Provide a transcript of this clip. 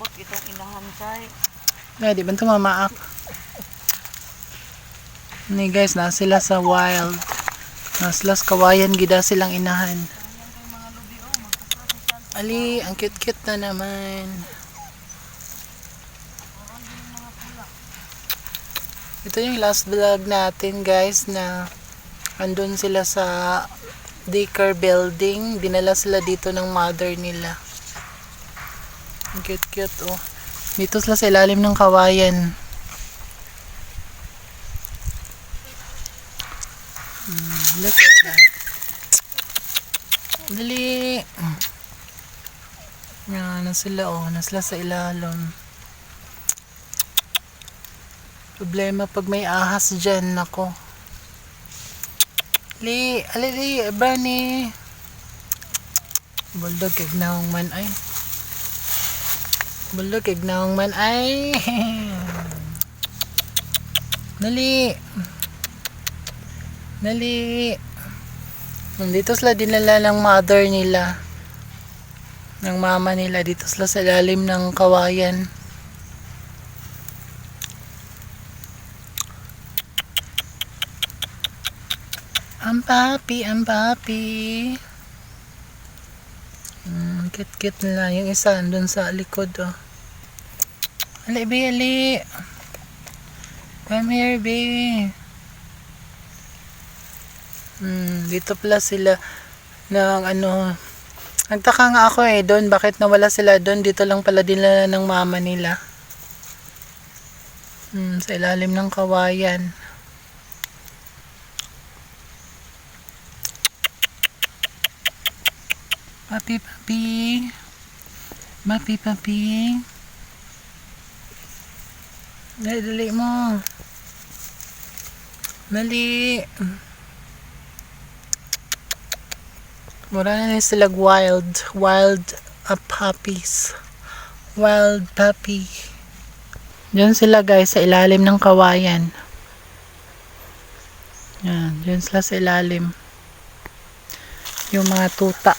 Ambot itong inahan kay. Ay, di ba ito mamaak? Ni guys, na sila sa wild. Naslas kawayan gida silang inahan. Ali, ang cute-cute na naman. Ito yung last vlog natin guys na andun sila sa daycare building. Dinala sila dito ng mother nila. Ang cute-cute oh. Dito sila sa ilalim ng kawayan. Look at that. Dali. Yan, na sila oh. Na sila sa ilalim. Problema pag may ahas dyan, nako. Ali, Bunny. Bulldog, ignaong man ay. Bulldog, ignaong man ay. Dali. Nandito sila dinala ng mother nila. Ng mama nila. Dito sila sa ilalim ng kawayan. Ang papi. Cute nila. Yung isa andun sa likod oh. Ali, Ali. Come here, baby. Dito pala sila ng ano. Nagtaka nga ako eh doon. Bakit nawala sila doon? Dito lang pala dinala ng mama nila. Sa ilalim ng kawayan. Papi. Dali mo. Dali. Mura na sila wild puppies. Wild puppy. Diyan sila guys sa ilalim ng kawayan. Yan, diyan sila sa ilalim. Yung mga tuta.